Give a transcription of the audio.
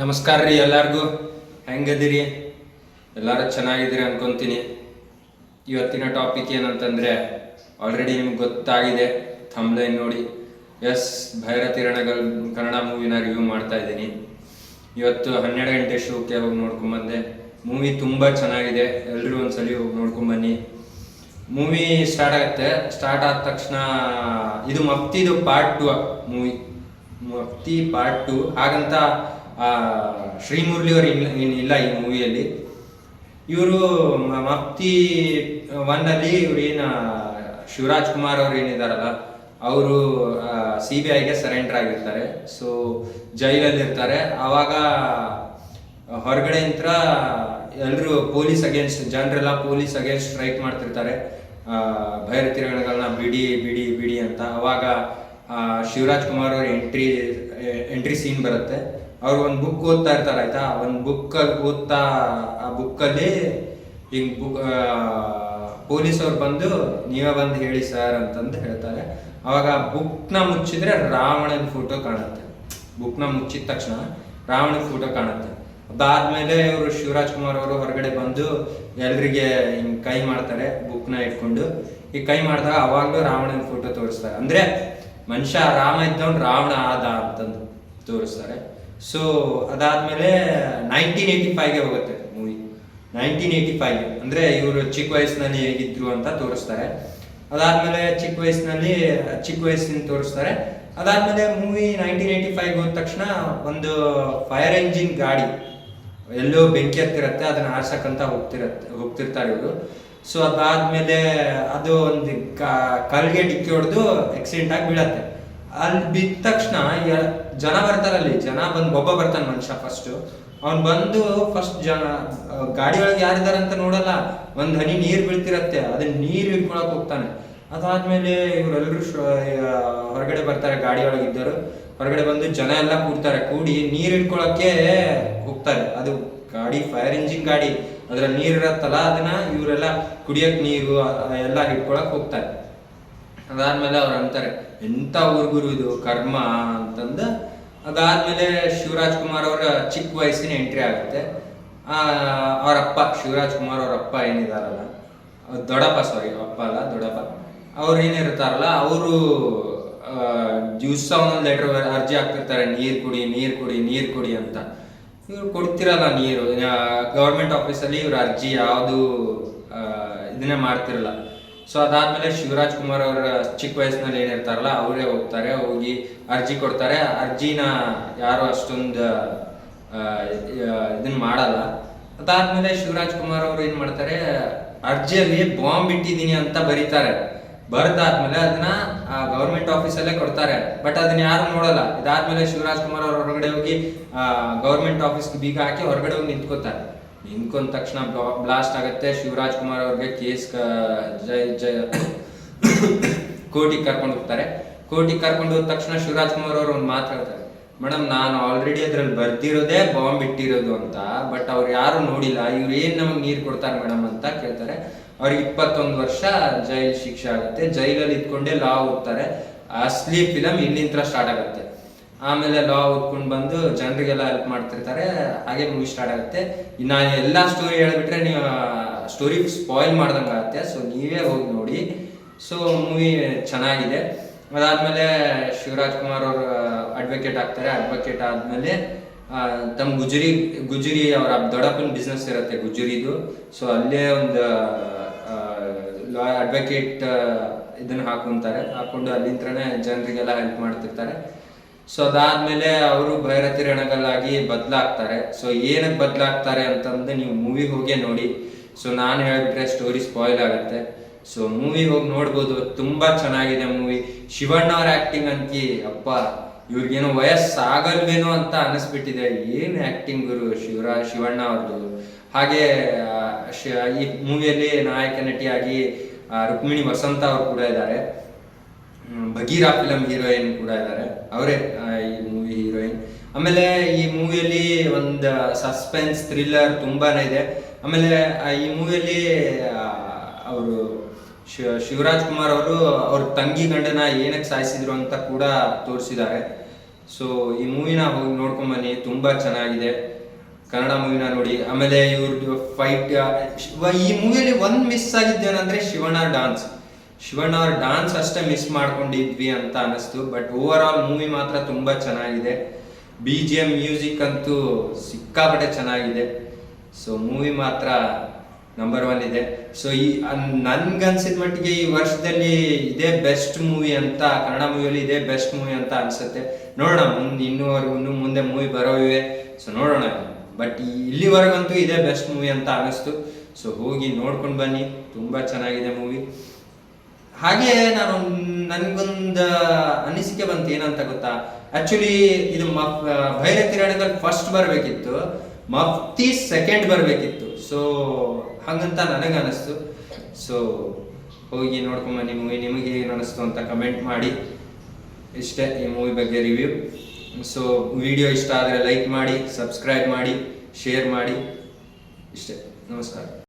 ನಮಸ್ಕಾರ ರೀ ಎಲ್ಲರಿಗೂ. ಹೆಂಗದಿರಿ? ಎಲ್ಲರೂ ಚೆನ್ನಾಗಿದ್ದೀರಿ ಅನ್ಕೊಂತೀನಿ. ಇವತ್ತಿನ ಟಾಪಿಕ್ ಏನಂತಂದರೆ ಆಲ್ರೆಡಿ ನಿಮ್ಗೆ ಗೊತ್ತಾಗಿದೆ, ಥಂಬ್ನೈಲ್ ನೋಡಿ. ಎಸ್, ಭೈರತಿ ರಣಗಲ್ ಕನ್ನಡ ಮೂವಿನ ರಿವ್ಯೂ ಮಾಡ್ತಾ ಇದ್ದೀನಿ. ಇವತ್ತು 12 ಗಂಟೆ ಶೋಕ್ಕೆ ಹೋಗಿ ನೋಡ್ಕೊಂಬಂದೆ. ಮೂವಿ ತುಂಬ ಚೆನ್ನಾಗಿದೆ, ಎಲ್ಲರೂ ಒಂದ್ಸಲಿ ಹೋಗಿ ನೋಡ್ಕೊಂಬನ್ನಿ. ಮೂವಿ ಸ್ಟಾರ್ಟ್ ಆಗುತ್ತೆ. ಸ್ಟಾರ್ಟ್ ಆದ ತಕ್ಷಣ ಇದು ಮಫ್ತಿದು ಪಾರ್ಟ್ 2 ಮೂವಿ, ಮಫ್ತಿ ಪಾರ್ಟ್ 2. ಹಾಗಂತ ಶ್ರೀಮುರಳಿ ಅವರು ಇಲ್ಲ ಈ ಮೂವಿಯಲ್ಲಿ. ಇವರು ಮಫ್ತಿ 1 ಇವ್ರು ಶಿವರಾಜ್ ಕುಮಾರ್ ಅವ್ರು ಏನಿದಾರಲ್ಲ, ಅವರು CBIಗೆ ಸರೆಂಡರ್ ಆಗಿರ್ತಾರೆ. ಸೊ ಜೈಲಲ್ಲಿ ಇರ್ತಾರೆ. ಆವಾಗ ಹೊರಗಡೆ ಇಂತ್ರ ಎಲ್ಲರೂ ಪೊಲೀಸ್ ಅಗೇನ್ಸ್ಟ್, ಜನರೆಲ್ಲ ಪೊಲೀಸ್ ಅಗೇನ್ಸ್ಟ್ ಸ್ಟ್ರೈಕ್ ಮಾಡ್ತಿರ್ತಾರೆ, ಭೈರತಿ ರಣಗಳನ್ನ ಬಿಡಿ ಬಿಡಿ ಬಿಡಿ ಅಂತ. ಅವಾಗ ಶಿವರಾಜ್ ಕುಮಾರ್ ಅವ್ರ ಎಂಟ್ರಿ ಸೀನ್ ಬರುತ್ತೆ. ಅವ್ರು ಒಂದು ಬುಕ್ ಓದ್ತಾ ಇರ್ತಾರೆ, ಆಯ್ತಾ. ಒಂದು ಬುಕ್ಕಲ್ಲಿ ಓದ್ತಾ, ಆ ಬುಕ್ಕಲ್ಲಿ ಹಿಂಗೆ ಪೊಲೀಸ್ ಅವ್ರು ಬಂದು ನೀವೇ ಬಂದು ಹೇಳಿ ಸರ್ ಅಂತಂದು ಹೇಳ್ತಾರೆ. ಅವಾಗ ಬುಕ್ನ ಮುಚ್ಚಿದ್ರೆ ರಾವಣನ ಫೋಟೋ ಕಾಣುತ್ತೆ. ಬುಕ್ನ ಮುಚ್ಚಿದ ತಕ್ಷಣ ರಾವಣನ ಫೋಟೋ ಕಾಣುತ್ತೆ. ಅದಾದ್ಮೇಲೆ ಇವರು ಶಿವರಾಜ್ ಕುಮಾರ್ ಅವರು ಹೊರಗಡೆ ಬಂದು ಎಲ್ರಿಗೆ ಹಿಂಗೆ ಕೈ ಮಾಡ್ತಾರೆ, ಬುಕ್ನ ಇಟ್ಕೊಂಡು. ಈ ಕೈ ಮಾಡಿದಾಗ ಅವಾಗಲೂ ರಾವಣನ ಫೋಟೋ ತೋರಿಸ್ತಾರೆ. ಅಂದರೆ ಮನುಷ್ಯ ರಾಮ ಇದ್ದವನು ರಾವಣ ಆದ ಅಂತಂದು ತೋರಿಸ್ತಾರೆ. ಸೊ ಅದಾದ್ಮೇಲೆ 1985ಗೆ ಹೋಗುತ್ತೆ ಮೂವಿ. 1985 ಅಂದರೆ ಇವರು ಚಿಕ್ಕ ವಯಸ್ಸಿನಲ್ಲಿ ಹೇಗಿದ್ರು ಅಂತ ತೋರಿಸ್ತಾರೆ. ಅದಾದ್ಮೇಲೆ ಚಿಕ್ಕ ವಯಸ್ಸಿನ ತೋರಿಸ್ತಾರೆ. ಅದಾದ್ಮೇಲೆ ಮೂವಿ 1985 ಹೋದ ತಕ್ಷಣ ಒಂದು ಫೈರ್ ಎಂಜಿನ್ ಗಾಡಿ ಎಲ್ಲೋ ಬೆಂಕಿ ಹತ್ತಿರತ್ತೆ, ಅದನ್ನ ಆರ್ಸಕ್ಕಂತ ಹೋಗ್ತಿರ್ತಾರೆ ಇವರು. ಸೊ ಅದಾದ್ಮೇಲೆ ಅದು ಒಂದು ಕಲ್ಗೆ ಡಿಕ್ಕಿ ಹೊಡೆದು ಆಕ್ಸಿಡೆಂಟ್ ಆಗಿ ಬೀಳತ್ತೆ. ಅಲ್ಲಿ ಬಿದ್ದ ತಕ್ಷಣ ಜನ ಬರ್ತಾರಲ್ಲಿ. ಜನ ಬಂದು ಒಬ್ಬ ಬರ್ತಾನೆ ಮನುಷ್ಯ. ಅವ್ನು ಬಂದು ಗಾಡಿ ಒಳಗೆ ಯಾರಿದಾರೆ ಅಂತ ನೋಡಲ್ಲ, ಒಂದು ಹನಿ ನೀರು ಬೀಳ್ತಿರತ್ತೆ, ಅದನ್ನ ನೀರು ಹಿಡ್ಕೊಳಕ್ ಹೋಗ್ತಾನೆ. ಅದಾದ್ಮೇಲೆ ಇವರೆಲ್ಲರೂ ಹೊರಗಡೆ ಬರ್ತಾರೆ, ಗಾಡಿ ಒಳಗಿದ್ದರು ಹೊರಗಡೆ ಬಂದು ಜನ ಎಲ್ಲ ಕೂಡಿ ನೀರು ಹಿಡ್ಕೊಳಕ್ಕೆ ಹೋಗ್ತಾರೆ. ಅದು ಗಾಡಿ ಫೈರ್ ಇಂಜಿನ್ ಗಾಡಿ, ಅದ್ರಲ್ಲಿ ನೀರು ಇರತ್ತಲ್ಲ, ಅದನ್ನ ಇವರೆಲ್ಲ ಕುಡಿಯಕ್ ನೀರು ಎಲ್ಲ ಹಿಡ್ಕೊಳಕ್ ಹೋಗ್ತಾರೆ. ಅದಾದ್ಮೇಲೆ ಅವ್ರು ಅಂತಾರೆ, ಎಂತ ಊರ್ಗುರು ಇದು ಕರ್ಮ ಅಂತಂದು. ಅದಾದ್ಮೇಲೆ ಶಿವರಾಜ್ ಕುಮಾರ್ ಅವರ ಚಿಕ್ಕ ವಯಸ್ಸಿನ ಎಂಟ್ರಿ ಆಗುತ್ತೆ. ಅವರಪ್ಪ, ಶಿವರಾಜ್ ಕುಮಾರ್ ಅವ್ರ ಅಪ್ಪ ಏನಿದಾರಲ್ಲ, ದೊಡ್ಡಪ್ಪ, ಸಾರಿ ಅಪ್ಪ ಅಲ್ಲ ದೊಡ್ಡಪ್ಪ, ಅವ್ರು ಏನಿರ್ತಾರಲ್ಲ, ಅವರು ದಿವಸ ಒಂದೊಂದು ಲೆಟರ್ ಅರ್ಜಿ ಹಾಕ್ತಿರ್ತಾರೆ, ನೀರು ಕೊಡಿ ಅಂತ. ಇವ್ರು ಕೊಡ್ತಿರಲ್ಲ ನೀರು. ಗೌರ್ಮೆಂಟ್ ಆಫೀಸಲ್ಲಿ ಇವ್ರ ಅರ್ಜಿ ಯಾವುದು ಇದನ್ನೇ ಮಾಡ್ತಿರಲ್ಲ. ಸೊ ಅದಾದ್ಮೇಲೆ ಶಿವರಾಜ್ ಕುಮಾರ್ ಅವರ ಚಿಕ್ಕ ವಯಸ್ಸಿನಲ್ಲಿ ಏನಿರ್ತಾರಲ್ಲ, ಅವರೇ ಹೋಗ್ತಾರೆ, ಹೋಗಿ ಅರ್ಜಿ ಕೊಡ್ತಾರೆ. ಅರ್ಜಿನ ಯಾರು ಅಷ್ಟೊಂದು ಇದನ್ನ ಮಾಡಲ್ಲ. ಅದಾದ್ಮೇಲೆ ಶಿವರಾಜ್ ಕುಮಾರ್ ಅವರು ಏನ್ ಮಾಡ್ತಾರೆ, ಅರ್ಜಿಯಲ್ಲಿ ಬಾಂಬ್ ಇಟ್ಟಿದ್ದೀನಿ ಅಂತ ಬರೀತಾರೆ. ಬರ್ದಾದ್ಮೇಲೆ ಅದನ್ನ ಗೌರ್ಮೆಂಟ್ ಆಫೀಸಲ್ಲೇ ಕೊಡ್ತಾರೆ, ಬಟ್ ಅದನ್ನ ಯಾರು ನೋಡಲ್ಲ. ಇದಾದ್ಮೇಲೆ ಶಿವರಾಜ್ ಕುಮಾರ್ ಅವ್ರ ಹೊರಗಡೆ ಹೋಗಿ ಗೌರ್ಮೆಂಟ್ ಆಫೀಸ್ಗೆ ಬೀಗ ಹಾಕಿ ಹೊರಗಡೆ ಹೋಗಿ ನಿಂತ್ಕೋತಾರೆ. ನಿಂತ್ಕೊಂಡ ತಕ್ಷಣ ಬ್ಲಾಸ್ಟ್ ಆಗುತ್ತೆ. ಶಿವರಾಜ್ ಕುಮಾರ್ ಅವ್ರಿಗೆ ಕೇಸ್ ಕೋರ್ಟಿಗೆ ಕರ್ಕೊಂಡು ಹೋಗ್ತಾರೆ. ಕೋರ್ಟಿಗೆ ಕರ್ಕೊಂಡು ಹೋದ ತಕ್ಷಣ ಶಿವರಾಜ್ ಕುಮಾರ್ ಅವರು ಒಂದು ಮಾತು ಹೇಳ್ತಾರೆ, ಮೇಡಮ್ ನಾನು ಆಲ್ರೆಡಿ ಅದ್ರಲ್ಲಿ ಬರ್ದಿರೋದೇ ಬಾಂಬ್ ಇಟ್ಟಿರೋದು ಅಂತ, ಬಟ್ ಅವ್ರು ಯಾರು ನೋಡಿಲ್ಲ, ಇವ್ರು ಏನ್ ನಮಗೆ ನೀರು ಕೊಡ್ತಾರೆ ಮೇಡಮ್ ಅಂತ ಕೇಳ್ತಾರೆ. ಅವ್ರಿಗೆ 21 ವರ್ಷ ಜೈಲ್ ಶಿಕ್ಷೆ ಆಗುತ್ತೆ. ಜೈಲಲ್ಲಿ ಇದ್ಕೊಂಡೆ ಲಾ ಓದ್ತಾರೆ. ಅಸ್ಲಿ ಫಿಲಮ್ ಇಲ್ಲಿಂದ ಸ್ಟಾರ್ಟ್ ಆಗುತ್ತೆ. ಆಮೇಲೆ ಲಾ ಓದ್ಕೊಂಡು ಬಂದು ಜನರಿಗೆಲ್ಲ ಹೆಲ್ಪ್ ಮಾಡ್ತಿರ್ತಾರೆ. ಹಾಗೆ ಮೂವಿ ಸ್ಟಾರ್ಟ್ ಆಗುತ್ತೆ. ನಾನು ಎಲ್ಲ ಸ್ಟೋರಿ ಹೇಳ್ಬಿಟ್ರೆ ನೀವು ಸ್ಟೋರಿ ಸ್ಪಾಯಿಲ್ ಮಾಡ್ದಂಗೆ ಆಗುತ್ತೆ. ಸೊ ನೀವೇ ಹೋಗಿ ನೋಡಿ. ಸೊ ಮೂವಿ ಚೆನ್ನಾಗಿದೆ. ಅದಾದ್ಮೇಲೆ ಶಿವರಾಜ್ ಕುಮಾರ್ ಅವರು ಅಡ್ವೊಕೇಟ್ ಆಗ್ತಾರೆ. ಅಡ್ವೊಕೇಟ್ ಆದ್ಮೇಲೆ ತಮ್ಮ ಗುಜರಿ ಅವರ ದೊಡ್ಡಪ್ಪನ ಬಿಸ್ನೆಸ್ ಇರುತ್ತೆ ಗುಜರಿದು. ಸೊ ಅಲ್ಲೇ ಒಂದು ಅಡ್ವೊಕೇಟ್ ಇದನ್ನ ಹಾಕೊಂಡು ಅಲ್ಲಿಂತ್ರನೇ ಜನರಿಗೆಲ್ಲ ಹೆಲ್ಪ್ ಮಾಡ್ತಿರ್ತಾರೆ. ಸೊ ಅದಾದ್ಮೇಲೆ ಅವರು ಭೈರತಿ ರಣಗಲ್ಲಾಗಿ ಬದಲಾಗ್ತಾರೆ. ಸೊ ಏನಕ್ಕೆ ಬದಲಾಗ್ತಾರೆ ಅಂತಂದ್ರೆ ನೀವು ಮೂವಿ ಹೋಗಿ ನೋಡಿ. ಸೊ ನಾನು ಹೇಳ್ಬಿಟ್ರೆ ಸ್ಟೋರಿ ಸ್ಪಾಯಿಲ್ ಆಗುತ್ತೆ. ಸೊ ಮೂವಿ ಹೋಗಿ ನೋಡ್ಬೋದು, ತುಂಬಾ ಚೆನ್ನಾಗಿದೆ ಮೂವಿ. ಶಿವಣ್ಣ ಅವ್ರ ಆಕ್ಟಿಂಗ್ ಅಂತಿ ಅಪ್ಪ, ಇವ್ರಿಗೇನೋ ವಯಸ್ಸಾಗಲ್ವೇನೋ ಅಂತ ಅನಿಸ್ಬಿಟ್ಟಿದೆ. ಏನು ಆಕ್ಟಿಂಗ್ ಗುರು ಶಿವಣ್ಣ ಅವ್ರದ್ದು. ಹಾಗೆ ಈ ಮೂವಿಯಲ್ಲಿ ನಾಯಕ ನಟಿಯಾಗಿ ರುಕ್ಮಿಣಿ ವಸಂತ ಅವರು ಕೂಡ ಇದ್ದಾರೆ. ಬಗೀರಾ ಫಿಲಂ ಹೀರೋಯಿನ್ ಕೂಡ ಇದ್ದಾರೆ, ಅವರೇ ಈ ಮೂವಿ ಹೀರೋಯಿನ್. ಆಮೇಲೆ ಈ ಮೂವಿಯಲ್ಲಿ ಒಂದು ಸಸ್ಪೆನ್ಸ್ ಥ್ರಿಲ್ಲರ್ ತುಂಬಾನೇ ಇದೆ. ಆಮೇಲೆ ಈ ಮೂವಿಯಲ್ಲಿ ಅವರು ಶಿವರಾಜ್ ಕುಮಾರ್ ಅವರು ಅವ್ರ ತಂಗಿ ಗಂಡನ ಏನಕ್ಕೆ ಸಾಯಿಸಿದ್ರು ಅಂತ ಕೂಡ ತೋರಿಸಿದ್ದಾರೆ. ಸೊ ಈ ಮೂವಿನ ಹೋಗಿ ನೋಡ್ಕೊಂಬನ್ನಿ, ತುಂಬ ಚೆನ್ನಾಗಿದೆ. ಕನ್ನಡ ಮೂವಿನ ನೋಡಿ. ಆಮೇಲೆ ಇವ್ರದ್ದು ಫೈಟ್, ಈ ಮೂವಿಯಲ್ಲಿ ಒಂದು ಮಿಸ್ ಆಗಿದ್ದೇನೆಂದ್ರೆ ಶಿವಣ್ಣ ಅವ್ರ ಡಾನ್ಸ್ ಅಷ್ಟೇ ಮಿಸ್ ಮಾಡ್ಕೊಂಡಿದ್ವಿ ಅಂತ ಅನಿಸ್ತು. ಬಟ್ ಓವರ್ ಆಲ್ ಮೂವಿ ಮಾತ್ರ ತುಂಬ ಚೆನ್ನಾಗಿದೆ. BGM ಮ್ಯೂಸಿಕ್ ಅಂತೂ ಸಿಕ್ಕಾಪಟ್ಟೆ ಚೆನ್ನಾಗಿದೆ. ಸೊ ಮೂವಿ ಮಾತ್ರ ನಂಬರ್ 1 ಇದೆ. ಸೊ ನನ್ಗನ್ಸಿದ ಮಟ್ಟಿಗೆ ಈ ವರ್ಷದಲ್ಲಿ ಇದೇ ಬೆಸ್ಟ್ ಮೂವಿ ಅಂತ, ಕನ್ನಡ ಮೂವಿಯಲ್ಲಿ ಇದೇ ಬೆಸ್ಟ್ ಮೂವಿ ಅಂತ ಅನ್ಸುತ್ತೆ. ನೋಡೋಣ ಇನ್ನು ಮುಂದೆ ಮೂವಿ ಬರೋವಿವೆ, ಸೊ ನೋಡೋಣ. ಬಟ್ ಇಲ್ಲಿವರೆಗಂತೂ ಇದೇ ಬೆಸ್ಟ್ ಮೂವಿ ಅಂತ ಅನಿಸ್ತು. ಸೊ ಹೋಗಿ ನೋಡ್ಕೊಂಡು ಬನ್ನಿ, ತುಂಬ ಚೆನ್ನಾಗಿದೆ ಮೂವಿ. ಹಾಗೆ ನನಗೊಂದು ಅನಿಸಿಕೆ ಬಂತು, ಏನಂತ ಗೊತ್ತಾ? ಆಕ್ಚುಲಿ ಇದು ಭೈರತಿ ರಣದಲ್ಲಿ ಫಸ್ಟ್ ಬರಬೇಕಿತ್ತು, ಮಫ್ತಿ ಸೆಕೆಂಡ್ ಬರಬೇಕಿತ್ತು. ಸೊ ಹಾಗಂತ ನನಗನ್ನಿಸ್ತು. ಸೊ ಹೋಗಿ ನೋಡ್ಕೊಂಬನ್ನಿ ಮೂವಿ. ನಿಮಗೆ ಏನು ಅನ್ನಿಸ್ತು ಅಂತ ಕಮೆಂಟ್ ಮಾಡಿ. ಇಷ್ಟೇ ಈ ಮೂವಿ ಬಗ್ಗೆ ರಿವ್ಯೂ. ಸೊ ವಿಡಿಯೋ ಇಷ್ಟ ಆದರೆ ಲೈಕ್ ಮಾಡಿ, ಸಬ್ಸ್ಕ್ರೈಬ್ ಮಾಡಿ, ಶೇರ್ ಮಾಡಿ. ಇಷ್ಟೇ. ನಮಸ್ಕಾರ.